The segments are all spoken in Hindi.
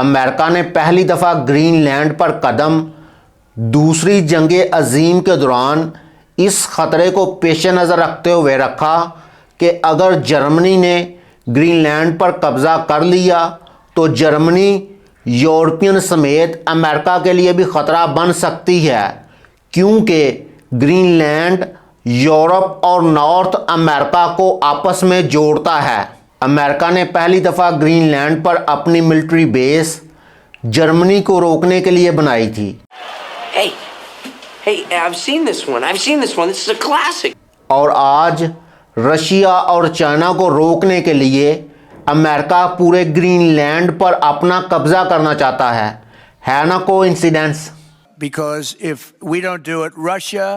अमेरिका ने पहली दफ़ा ग्रीनलैंड पर कदम दूसरी जंग अजीम के दौरान इस ख़तरे को पेश नज़र रखते हुए रखा कि अगर जर्मनी ने ग्रीनलैंड पर कब्ज़ा कर लिया तो जर्मनी यूरोपियन समेत अमेरिका के लिए भी ख़तरा बन सकती है, क्योंकि ग्रीनलैंड यूरोप और नॉर्थ अमेरिका को आपस में जोड़ता है। अमेरिका ने पहली दफ़ा ग्रीनलैंड पर अपनी मिलिट्री बेस जर्मनी को रोकने के लिए बनाई थी। Hey, I've seen this one. This is a classic. और आज रशिया और चाइना को रोकने के लिए अमेरिका पूरे ग्रीनलैंड पर अपना कब्जा करना चाहता है ना coincidence? Because if we don't do it, Russia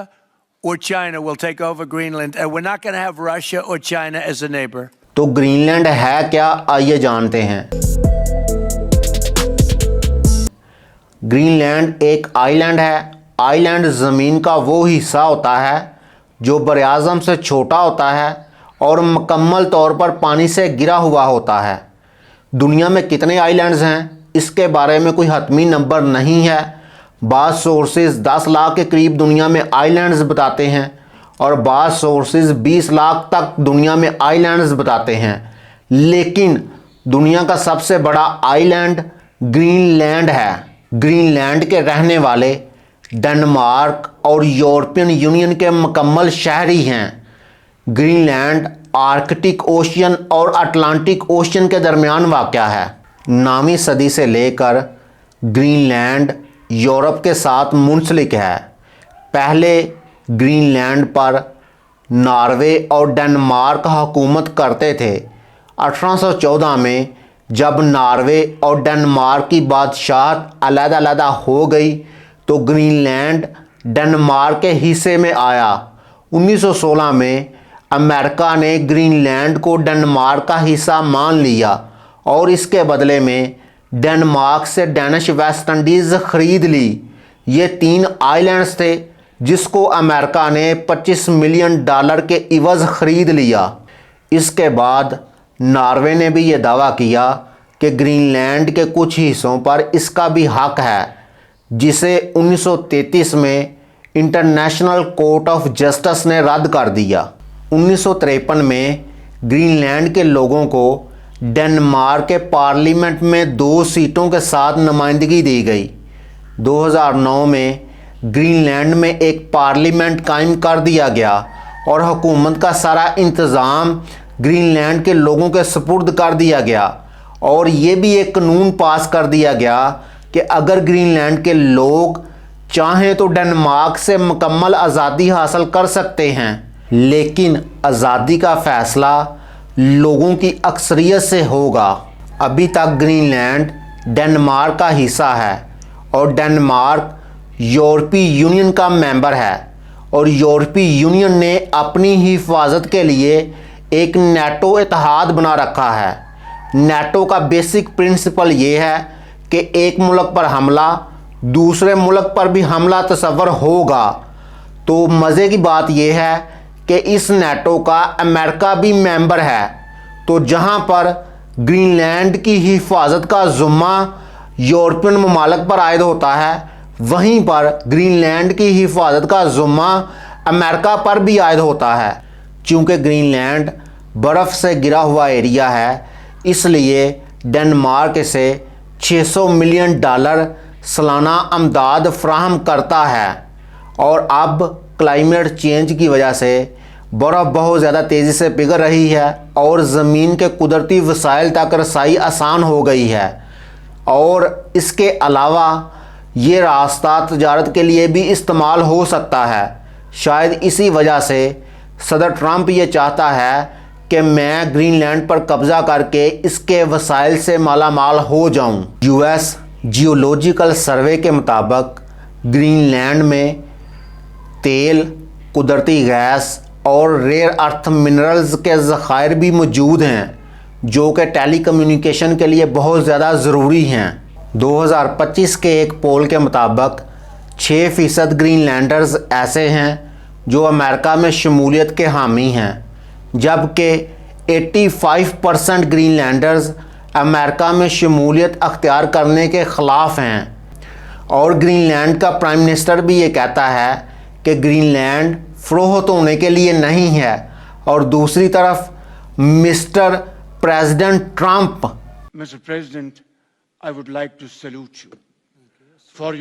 or China will take over Greenland, and we're not going to have Russia or China as a neighbor. तो ग्रीनलैंड है क्या, आइए जानते हैं। ग्रीनलैंड एक आइलैंड है। आइलैंड ज़मीन का वो हिस्सा होता है जो बरआज़म से छोटा होता है और मुकम्मल तौर पर पानी से घिरा हुआ होता है। दुनिया में कितने आइलैंड्स हैं इसके बारे में कोई हतमी नंबर नहीं है। बाज़ सोर्सेज 10 लाख के करीब दुनिया में आइलैंड्स बताते हैं और बाज़ सोर्सेज 20 लाख तक दुनिया में आइलैंड्स बताते हैं, लेकिन दुनिया का सबसे बड़ा आइलैंड ग्रीनलैंड है। ग्रीनलैंड के रहने वाले डेनमार्क और यूरोपियन यूनियन के मुकम्मल शहरी हैं। ग्रीनलैंड आर्कटिक ओशियन और अटलांटिक ओशियन के दरमियान वाक़या है। 9वीं सदी से लेकर ग्रीनलैंड यूरोप के साथ मुंसलिक है। पहले ग्रीनलैंड पर नॉर्वे और डेनमार्क हुकूमत करते थे। 1814 में जब नॉर्वे और डेनमार्क की बादशाहत अलग-अलग हो गई तो ग्रीनलैंड डेनमार्क के हिस्से में आया। 1916 में अमेरिका ने ग्रीनलैंड को डेनमार्क का हिस्सा मान लिया और इसके बदले में डेनमार्क से डेनिश वेस्ट इंडीज़ ख़रीद ली। ये 3 आइलैंड्स थे जिसको अमेरिका ने $25 मिलियन के इवज़ ख़रीद लिया। इसके बाद नॉर्वे ने भी ये दावा किया कि ग्रीनलैंड के कुछ हिस्सों पर इसका भी हक है, जिसे 1933 में इंटरनेशनल कोर्ट ऑफ जस्टिस ने रद्द कर दिया। 1953 में ग्रीनलैंड के लोगों को डेनमार्क के पार्लियामेंट में 2 सीटों के साथ नुमाइंदगी दी गई। 2009 में ग्रीनलैंड में एक पार्लियामेंट कायम कर दिया गया और हुकूमत का सारा इंतज़ाम ग्रीनलैंड के लोगों के सुपुर्द कर दिया गया और ये भी एक कानून पास कर दिया गया कि अगर ग्रीनलैंड के लोग चाहें तो डेनमार्क से मुकम्मल आज़ादी हासिल कर सकते हैं, लेकिन आज़ादी का फ़ैसला लोगों की अक्सरियत से होगा। अभी तक ग्रीनलैंड डेनमार्क का हिस्सा है और डेनमार्क यूरोपीय यूनियन का मेंबर है और यूरोपीय यूनियन ने अपनी हिफाजत के लिए एक नेटो इत्तेहाद बना रखा है। नेटो का बेसिक प्रिंसिपल ये है कि एक मुल्क पर हमला दूसरे मुल्क पर भी हमला तस्वर होगा। तो मज़े की बात यह है कि इस नेटो का अमेरिका भी मेंबर है। तो जहां पर ग्रीनलैंड की हिफाजत का ज़ुम्मा यूरोपियन ममालिक पर आयद होता है, वहीं पर ग्रीनलैंड की हिफाजत का ज़ुम्मा अमेरिका पर भी आयद होता है। चूँकि ग्रीनलैंड बर्फ़ से घिरा हुआ एरिया है, इसलिए डेनमार्क से $600 मिलियन सालाना अमदाद फ्राहम करता है और अब क्लाइमेट चेंज की वजह से बर्फ़ बहुत ज़्यादा तेज़ी से पिघल रही है और ज़मीन के कुदरती वसाइल तक रसाई आसान हो गई है। और इसके अलावा ये रास्ता तजारत के लिए भी इस्तेमाल हो सकता है। शायद इसी वजह से सदर ट्रंप ये चाहता है कि मैं ग्रीनलैंड पर कब्ज़ा करके इसके वसाइल से मालामाल हो जाऊं। यूएस जियोलॉजिकल सर्वे के मुताबिक ग्रीनलैंड में तेल, कुदरती गैस और रेयर अर्थ मिनरल्स के ज़खायर भी मौजूद हैं जो कि टेलीकम्युनिकेशन के लिए बहुत ज़्यादा ज़रूरी हैं। 2025 के एक पोल के मुताबिक 6% ग्रीनलैंडर्स ऐसे हैं जो अमेरिका में शमूलियत के हामी हैं, जबकि 85% ग्रीनलैंडर्स अमेरिका में शमूलियत अख्तियार करने के ख़िलाफ़ हैं और ग्रीनलैंड का प्राइम मिनिस्टर भी ये कहता है कि ग्रीनलैंड फ़रोख्त होने के लिए नहीं है। और दूसरी तरफ mister president Trump, Mr. President, I would like to salute you for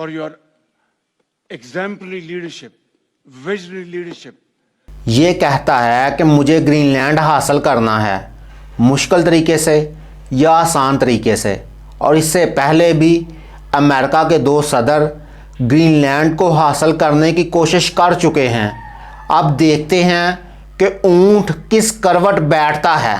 your exemplary leadership, visionary leadership. ये कहता है कि मुझे ग्रीनलैंड हासिल करना है, मुश्किल तरीके से या आसान तरीके से। और इससे पहले भी अमेरिका के 2 सदर ग्रीनलैंड को हासिल करने की कोशिश कर चुके हैं। अब देखते हैं कि ऊंट किस करवट बैठता है।